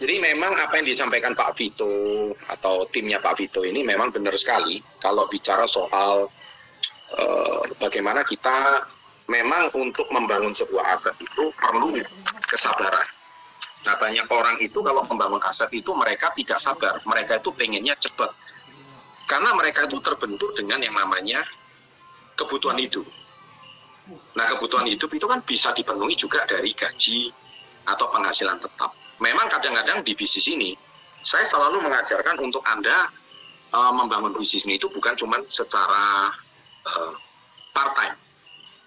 Jadi memang apa yang disampaikan Pak Vito atau timnya Pak Vito ini memang benar sekali kalau bicara soal bagaimana kita memang untuk membangun sebuah aset itu perlu kesabaran. Nah, banyak orang itu kalau membangun aset itu mereka tidak sabar, mereka itu pengennya cepat. Karena mereka itu terbentur dengan yang namanya kebutuhan hidup. Nah, kebutuhan hidup itu kan bisa dipenuhi juga dari gaji atau penghasilan tetap. Memang kadang-kadang di bisnis ini, saya selalu mengajarkan untuk Anda membangun bisnis ini itu bukan cuma secara part-time.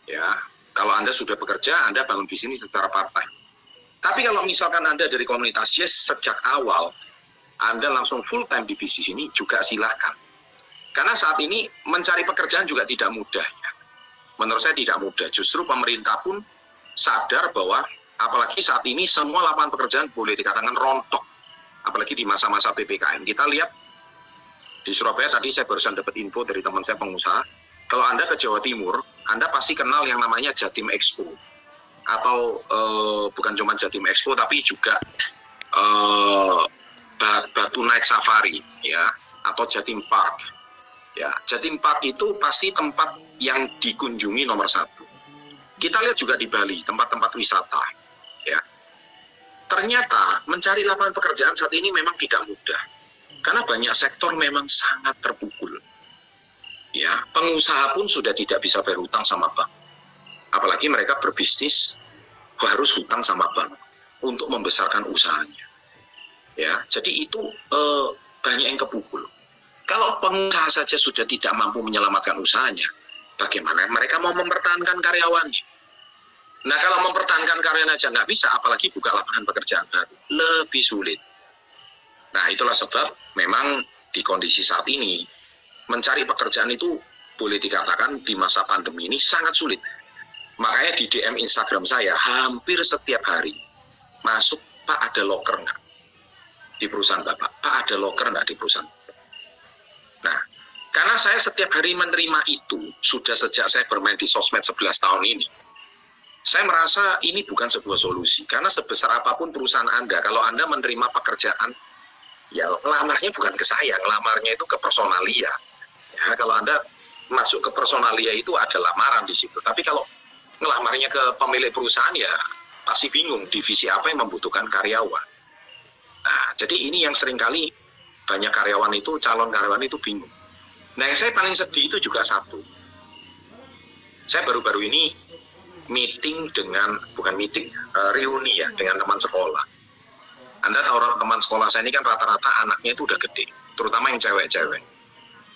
Ya, kalau Anda sudah bekerja, Anda bangun bisnis secara part-time. Tapi kalau misalkan Anda dari komunitas Yes sejak awal, Anda langsung full-time di bisnis ini juga silakan. Karena saat ini mencari pekerjaan juga tidak mudah. Ya. Menurut saya tidak mudah. Justru pemerintah pun sadar bahwa apalagi saat ini semua lapangan pekerjaan boleh dikatakan rontok. Apalagi di masa-masa PPKM. Kita lihat di Surabaya tadi saya barusan dapat info dari teman saya pengusaha. Kalau Anda ke Jawa Timur, Anda pasti kenal yang namanya Jatim Expo. Atau bukan cuma Jatim Expo, tapi juga Batu Night Safari, ya, atau Jatim Park. Ya, Jatim Park itu pasti tempat yang dikunjungi nomor satu. Kita lihat juga di Bali, tempat-tempat wisata. Ya, ternyata mencari lapangan pekerjaan saat ini memang tidak mudah. Karena banyak sektor memang sangat terpukul. Ya, pengusaha pun sudah tidak bisa berhutang sama bank. Apalagi mereka berbisnis harus hutang sama bank untuk membesarkan usahanya. Ya, jadi itu banyak yang kepukul. Kalau pengusaha saja sudah tidak mampu menyelamatkan usahanya, bagaimana mereka mau mempertahankan karyawannya? Nah, kalau mempertahankan karyawan aja nggak bisa, apalagi buka lapangan pekerjaan baru, lebih sulit. Nah, itulah sebab memang di kondisi saat ini, mencari pekerjaan itu boleh dikatakan di masa pandemi ini sangat sulit. Makanya di DM Instagram saya, hampir setiap hari masuk, Pak ada loker nggak di perusahaan Bapak? Pak ada loker nggak di perusahaan? Nah, karena saya setiap hari menerima itu, sudah sejak saya bermain di sosmed 11 tahun ini, saya merasa ini bukan sebuah solusi. Karena sebesar apapun perusahaan Anda, kalau Anda menerima pekerjaan, ya ngelamarnya bukan ke saya, ngelamarnya itu ke personalia. Ya, kalau Anda masuk ke personalia itu ada lamaran di situ. Tapi kalau ngelamarnya ke pemilik perusahaan, ya pasti bingung divisi apa yang membutuhkan karyawan. Nah, jadi ini yang seringkali banyak karyawan itu, calon karyawan itu bingung. Nah, yang saya paling sedih itu juga satu. Saya baru-baru ini meeting dengan, bukan meeting, reuni ya, dengan teman sekolah. Anda tahu orang teman sekolah saya ini kan rata-rata anaknya itu udah gede, terutama yang cewek-cewek.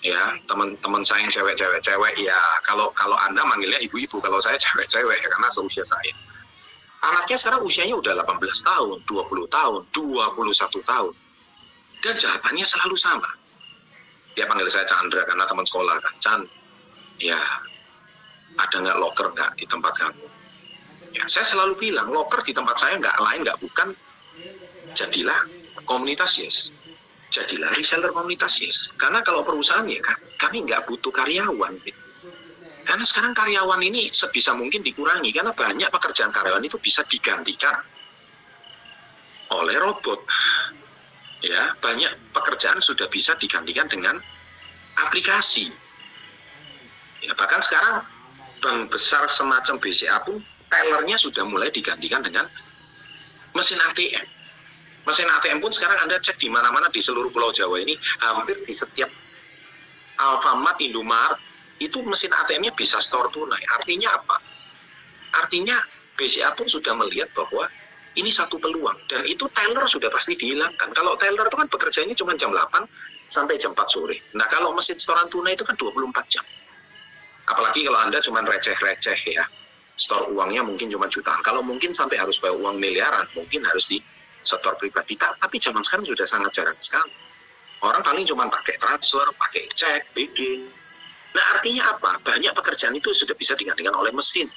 Ya, teman-teman saya yang cewek-cewek, ya kalau Anda manggilnya ibu-ibu, kalau saya cewek-cewek ya karena seusia saya. Anaknya sekarang usianya udah 18 tahun, 20 tahun, 21 tahun. Dan jawabannya selalu sama. Dia panggil saya Chandra karena teman sekolah kan. Chan, ya ada nggak loker nggak di tempat kamu? Ya, saya selalu bilang loker di tempat saya nggak lain nggak bukan, jadilah komunitas Yes. Jadilah reseller komunitas Yes. Karena kalau perusahaan ya kan, kami nggak butuh karyawan. Gitu. Karena sekarang karyawan ini sebisa mungkin dikurangi. Karena banyak pekerjaan karyawan itu bisa digantikan oleh robot. Ya, banyak pekerjaan sudah bisa digantikan dengan aplikasi. Ya, bahkan sekarang bank besar semacam BCA pun tellernya sudah mulai digantikan dengan mesin ATM. Mesin ATM pun sekarang Anda cek di mana-mana di seluruh Pulau Jawa ini, hampir di setiap Alfamart, Indomaret, itu mesin ATM-nya bisa store tunai. Artinya apa? Artinya BCA pun sudah melihat bahwa ini satu peluang, dan itu teller sudah pasti dihilangkan. Kalau teller itu kan bekerjanya cuma jam 8 sampai jam 4 sore. Nah, kalau mesin setoran tunai itu kan 24 jam. Apalagi kalau Anda cuma receh-receh ya, store uangnya mungkin cuma jutaan. Kalau mungkin sampai harus bayar uang miliaran, mungkin harus di setor pribadi. Tapi zaman sekarang sudah sangat jarang sekali. Orang paling cuma pakai transfer, pakai cek, BD. Nah, artinya apa? Banyak pekerjaan itu sudah bisa digantikan oleh mesin.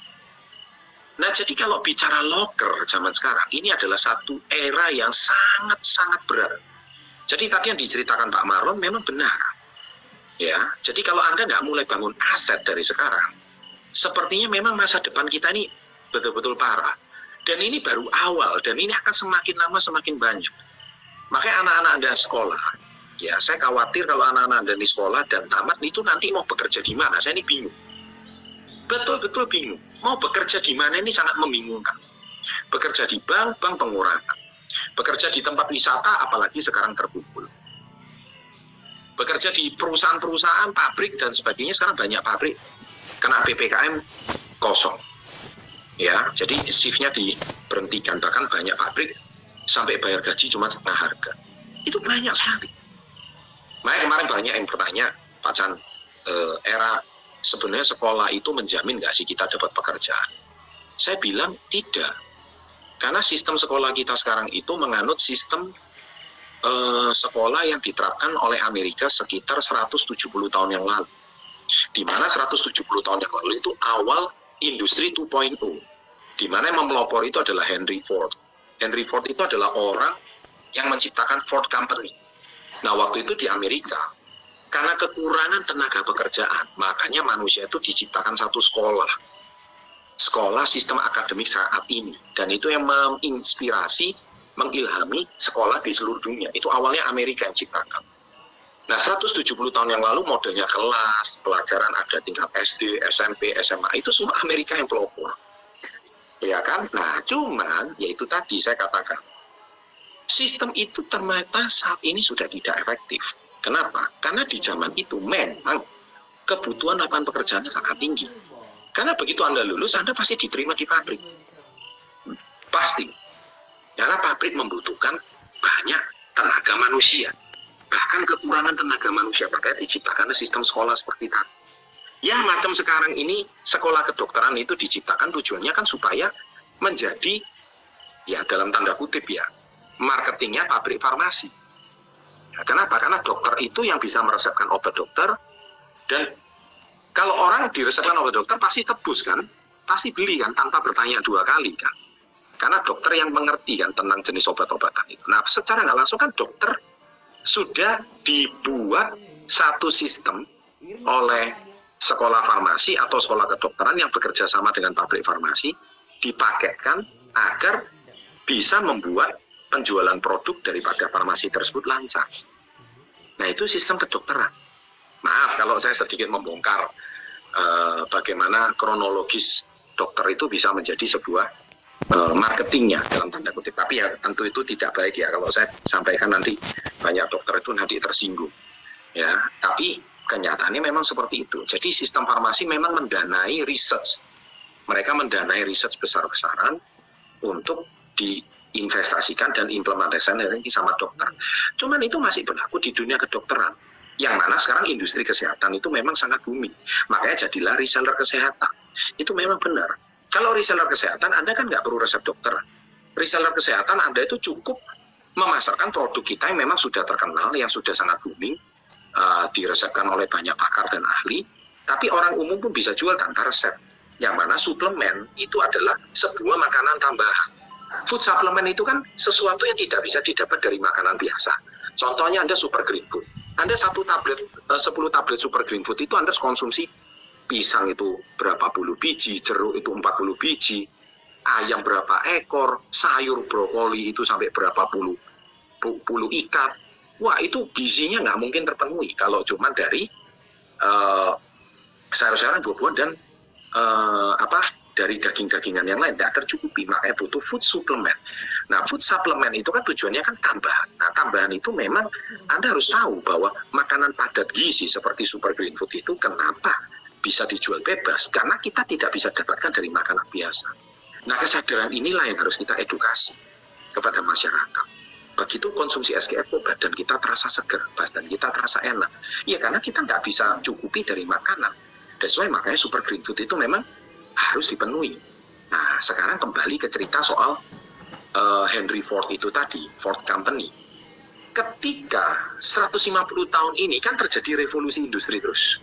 Nah, jadi kalau bicara loker zaman sekarang, ini adalah satu era yang sangat-sangat berat. Jadi tadi yang diceritakan Pak Marlon memang benar. Ya, jadi kalau Anda nggak mulai bangun aset dari sekarang, sepertinya memang masa depan kita ini betul-betul parah. Dan ini baru awal, dan ini akan semakin lama semakin banyak. Makanya anak-anak Anda sekolah, ya saya khawatir kalau anak-anak Anda di sekolah dan tamat itu nanti mau bekerja di mana, saya ini bingung. Betul-betul bingung. Mau bekerja di mana ini sangat membingungkan. Bekerja di bank pengurangan. Bekerja di tempat wisata, apalagi sekarang terkumpul. Bekerja di perusahaan-perusahaan, pabrik, dan sebagainya, sekarang banyak pabrik kena PPKM kosong. Ya, jadi shift-nya diberhentikan, bahkan banyak pabrik sampai bayar gaji cuma setengah harga. Itu banyak sekali. Makanya kemarin banyak yang bertanya, Pak Chan, era sebenarnya sekolah itu menjamin nggak sih kita dapat pekerjaan? Saya bilang tidak. Karena sistem sekolah kita sekarang itu menganut sistem sekolah yang diterapkan oleh Amerika sekitar 170 tahun yang lalu. Di mana 170 tahun yang lalu itu awal industri 2.0. Di mana yang memelopori itu adalah Henry Ford. Henry Ford itu adalah orang yang menciptakan Ford Company. Nah, waktu itu di Amerika, karena kekurangan tenaga pekerjaan, makanya manusia itu diciptakan satu sekolah. Sekolah sistem akademik saat ini. Dan itu yang menginspirasi, mengilhami sekolah di seluruh dunia. Itu awalnya Amerika yang ciptakan. Nah, 170 tahun yang lalu modelnya kelas, pelajaran ada tingkat SD, SMP, SMA, itu semua Amerika yang pelopor. Ya kan? Nah, cuman, yaitu tadi saya katakan, sistem itu ternyata saat ini sudah tidak efektif. Kenapa? Karena di zaman itu memang kebutuhan lapangan pekerjaannya sangat tinggi. Karena begitu Anda lulus, Anda pasti diterima di pabrik. Pasti. Karena pabrik membutuhkan banyak tenaga manusia. Bahkan kekurangan tenaga manusia, makanya diciptakan sistem sekolah seperti tadi. Ya, macam sekarang ini sekolah kedokteran itu diciptakan tujuannya kan supaya menjadi, ya dalam tanda kutip ya, marketingnya pabrik farmasi. Ya, kenapa? Karena dokter itu yang bisa meresepkan obat dokter, dan kalau orang diresepkan obat dokter pasti tebus kan, pasti beli kan tanpa bertanya dua kali kan. Karena dokter yang mengerti kan tentang jenis obat-obatan itu. Nah, secara nggak langsung kan dokter sudah dibuat satu sistem oleh sekolah farmasi atau sekolah kedokteran yang bekerja sama dengan pabrik farmasi, dipaketkan agar bisa membuat penjualan produk daripada farmasi tersebut lancar. Nah, itu sistem kedokteran. Maaf kalau saya sedikit membongkar bagaimana kronologis dokter itu bisa menjadi sebuah marketingnya dalam tanda kutip. Tapi ya tentu itu tidak baik ya kalau saya sampaikan, nanti banyak dokter itu nanti tersinggung. Ya, tapi kenyataannya memang seperti itu. Jadi sistem farmasi memang mendanai research. Mereka mendanai research besar-besaran untuk diinvestasikan dan implementasikan nanti sama dokter. Cuman itu masih berlaku di dunia kedokteran. Yang mana sekarang industri kesehatan itu memang sangat booming. Makanya jadilah reseller kesehatan. Itu memang benar. Kalau reseller kesehatan, Anda kan nggak perlu resep dokter. Reseller kesehatan, Anda itu cukup memasarkan produk kita yang memang sudah terkenal, yang sudah sangat booming, diresepkan oleh banyak pakar dan ahli, tapi orang umum pun bisa jual tanpa resep. Yang mana suplemen itu adalah sebuah makanan tambahan. Food supplement itu kan sesuatu yang tidak bisa didapat dari makanan biasa. Contohnya Anda super green food. Anda 10 tablet super green food itu Anda konsumsi pisang itu berapa puluh biji, jeruk itu 40 biji, ayam berapa ekor, sayur brokoli itu sampai berapa puluh ikat. Wah, itu gizinya nggak mungkin terpenuhi kalau cuma dari sayur-sayuran, buah-buahan, dan dari daging-dagingan yang lain. Tidak tercukupi, makanya butuh food supplement. Nah, food supplement itu kan tujuannya kan tambahan. Nah, tambahan itu memang Anda harus tahu bahwa makanan padat gizi seperti super green food itu kenapa bisa dijual bebas, karena kita tidak bisa dapatkan dari makanan biasa. Nah, kesadaran inilah yang harus kita edukasi kepada masyarakat. Begitu konsumsi SGF, badan kita terasa segar, badan kita terasa enak. Ya, karena kita nggak bisa cukupi dari makanan. That's why makanya super green food itu memang harus dipenuhi. Nah, sekarang kembali ke cerita soal Henry Ford itu tadi, Ford Company. Ketika 150 tahun ini kan terjadi revolusi industri terus.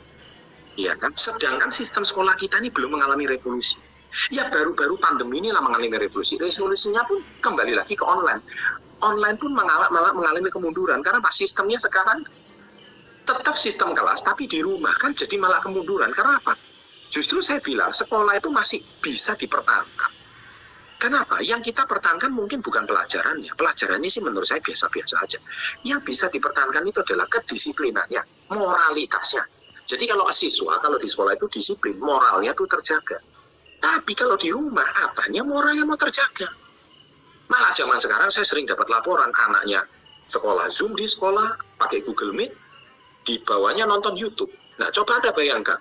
Iya kan? Sedangkan sistem sekolah kita ini belum mengalami revolusi. Ya baru-baru pandemi inilah mengalami revolusi. Revolusinya pun kembali lagi ke online. Online pun malah mengalami kemunduran karena sistemnya sekarang tetap sistem kelas tapi di rumah, kan jadi malah kemunduran. Karena apa? Justru saya bilang sekolah itu masih bisa dipertahankan. Kenapa? Yang kita pertahankan mungkin bukan pelajarannya. Pelajarannya sih menurut saya biasa-biasa aja. Yang bisa dipertahankan itu adalah kedisiplinannya, moralitasnya. Jadi kalau siswa, kalau di sekolah itu disiplin, moralnya itu terjaga. Tapi kalau di rumah, apanya moralnya mau terjaga? Malah zaman sekarang saya sering dapat laporan anaknya sekolah Zoom di sekolah, pakai Google Meet, di bawahnya nonton YouTube. Nah, coba Anda bayangkan.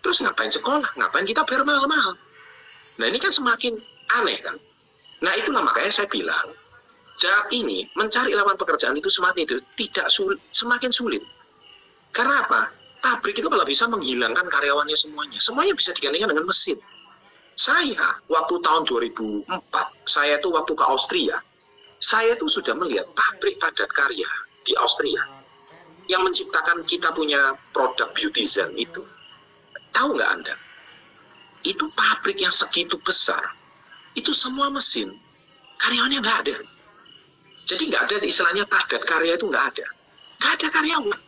Terus ngapain sekolah? Ngapain kita bayar mahal-mahal? Nah, ini kan semakin aneh kan? Nah, itulah makanya saya bilang, saat ini mencari lapangan pekerjaan itu semakin sulit. Karena apa? Pabrik itu kalau bisa menghilangkan karyawannya semuanya bisa digantikan dengan mesin. Saya, waktu tahun 2004, saya itu waktu ke Austria, saya itu sudah melihat pabrik padat karya di Austria yang menciptakan kita punya produk Beauty Zen itu. Tahu nggak Anda? Itu pabrik yang segitu besar, itu semua mesin, karyawannya nggak ada. Jadi nggak ada istilahnya padat karya itu nggak ada. Nggak ada karyawan.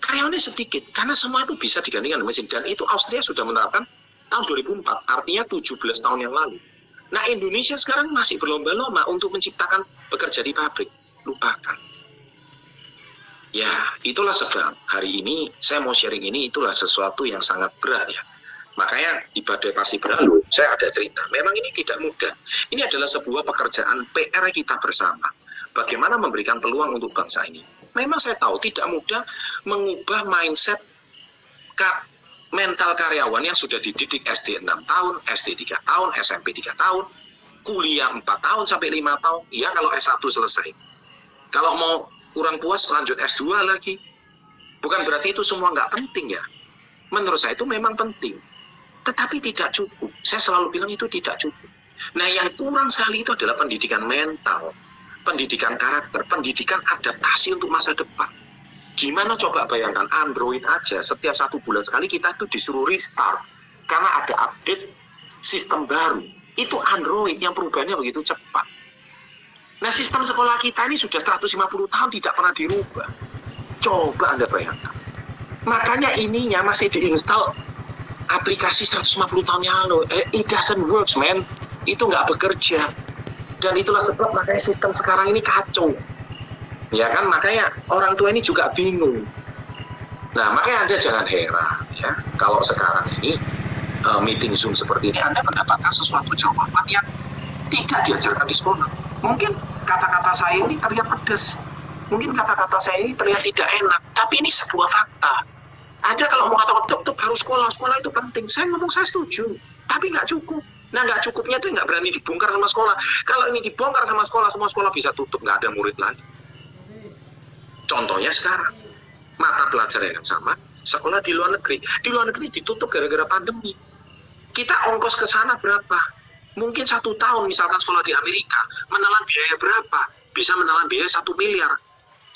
Karyawannya sedikit, karena semua itu bisa digantikan dengan mesin. Dan itu Austria sudah menerapkan tahun 2004, artinya 17 tahun yang lalu. Nah, Indonesia sekarang masih berlomba-lomba untuk menciptakan pekerja di pabrik. Lupakan. Ya, itulah sebab hari ini saya mau sharing ini, itulah sesuatu yang sangat berat ya. Makanya di Badai Pasir Berlalu, saya ada cerita. Memang ini tidak mudah. Ini adalah sebuah pekerjaan PR kita bersama. Bagaimana memberikan peluang untuk bangsa ini. Memang saya tahu tidak mudah mengubah mindset mental karyawan yang sudah dididik SD 6 tahun, SD 3 tahun, SMP 3 tahun, kuliah 4 tahun sampai 5 tahun. Ya kalau S1 selesai. Kalau mau kurang puas lanjut S2 lagi. Bukan berarti itu semua nggak penting ya. Menurut saya itu memang penting. Tetapi tidak cukup. Saya selalu bilang itu tidak cukup. Nah, yang kurang sekali itu adalah pendidikan mental, pendidikan karakter, pendidikan adaptasi untuk masa depan. Gimana coba bayangkan Android aja, setiap 1 bulan sekali kita itu disuruh restart. Karena ada update sistem baru. Itu Android yang perubahannya begitu cepat. Nah, sistem sekolah kita ini sudah 150 tahun tidak pernah dirubah. Coba Anda bayangkan. Makanya ininya masih diinstal aplikasi 150 tahun yang lalu. It doesn't work, man. Itu nggak bekerja. Dan itulah sebab makanya sistem sekarang ini kacau. Ya kan, makanya orang tua ini juga bingung. Nah, makanya Anda jangan heran ya, kalau sekarang ini meeting Zoom seperti ini Anda mendapatkan sesuatu jawaban yang tidak diajarkan di sekolah. Mungkin kata-kata saya ini terlihat pedas. Mungkin kata-kata saya ini terlihat tidak enak, tapi ini sebuah fakta. Anda kalau mau katakan tetap harus sekolah itu penting. Saya ngomong saya setuju, tapi nggak cukup. Nah, nggak cukupnya itu nggak berani dibongkar sama sekolah. Kalau ini dibongkar sama sekolah, semua sekolah bisa tutup, nggak ada murid lagi. Contohnya sekarang, mata pelajaran yang sama, sekolah di luar negeri. Di luar negeri ditutup gara-gara pandemi. Kita ongkos ke sana berapa? Mungkin 1 tahun, misalkan sekolah di Amerika, menelan biaya berapa? Bisa menelan biaya 1 miliar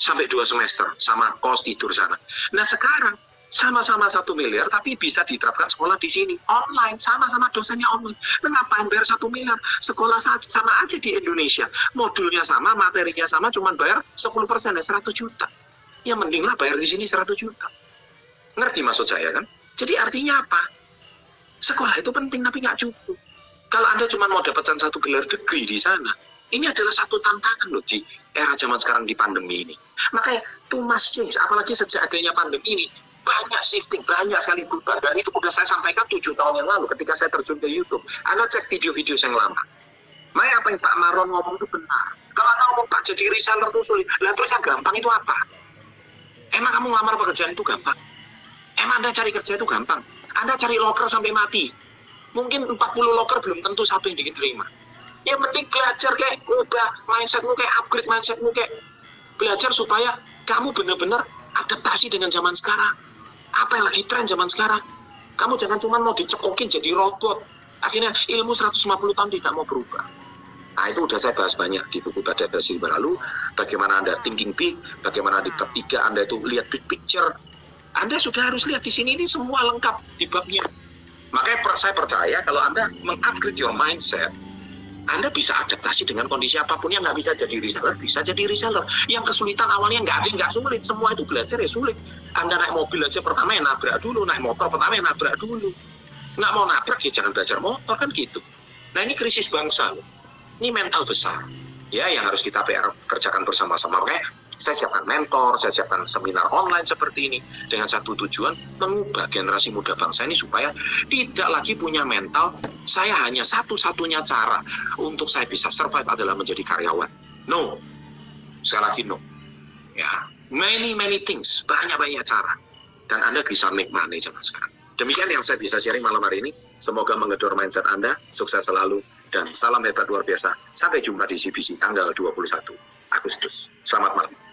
sampai 2 semester, sama kos tidur sana. Nah, sekarang, sama-sama 1 miliar, tapi bisa diterapkan sekolah di sini online, sama-sama dosennya online. Ngapain bayar 1 miliar? Sekolah sama aja di Indonesia, modulnya sama, materinya sama, cuman bayar 10% ya 100 juta. Ya mendinglah bayar di sini 100 juta. Ngerti maksud saya kan? Jadi artinya apa? Sekolah itu penting tapi nggak cukup. Kalau Anda cuma mau dapatkan 1 gelar degree di sana, ini adalah satu tantangan loh di era zaman sekarang di pandemi ini. Makanya too much change, apalagi sejak adanya pandemi ini, banyak shifting, banyak sekali berubah. Dan itu sudah saya sampaikan 7 tahun yang lalu ketika saya terjun ke YouTube. Anda cek video-video yang lama. Makanya apa yang Pak Maron ngomong itu benar. Kalau Anda ngomong Pak jadi reseller itu sulit, lah terus yang gampang itu apa? Emang kamu ngelamar pekerjaan itu gampang? Emang Anda cari kerja itu gampang? Anda cari loker sampai mati. Mungkin 40 loker belum tentu satu yang diterima. Yang penting belajar kayak ubah mindsetmu, kayak upgrade mindsetmu, kayak belajar supaya kamu benar-benar adaptasi dengan zaman sekarang. Apa yang lagi tren zaman sekarang? Kamu jangan cuma mau dicekokin jadi robot. Akhirnya ilmu 150 tahun tidak mau berubah. Nah, itu udah saya bahas banyak di buku Badai Pasir Berlalu. Bagaimana Anda thinking big, bagaimana di bab 3 Anda itu lihat big picture. Anda sudah harus lihat di sini, ini semua lengkap di babnya. Makanya saya percaya kalau Anda mengupgrade your mindset, Anda bisa adaptasi dengan kondisi apapun. Yang nggak bisa jadi reseller, bisa jadi reseller. Yang kesulitan awalnya nggak sulit. Semua itu belajar ya sulit. Anda naik mobil aja pertama ya nabrak dulu, naik motor pertama ya nabrak dulu. Nggak mau nabrak ya jangan belajar motor kan gitu. Nah ini krisis bangsa loh. Ini mental besar ya yang harus kita kerjakan bersama-sama. Makanya saya siapkan mentor, saya siapkan seminar online seperti ini dengan satu tujuan, mengubah generasi muda bangsa ini supaya tidak lagi punya mental saya hanya satu-satunya cara untuk saya bisa survive adalah menjadi karyawan. No, sekali lagi no. Ya, many things, banyak cara, dan Anda bisa make money zaman sekarang. Demikian yang saya bisa sharing malam hari ini. Semoga menggedor mindset Anda. Sukses selalu dan salam hebat luar biasa. Sampai jumpa di CBC tanggal 21 Agustus. Selamat malam.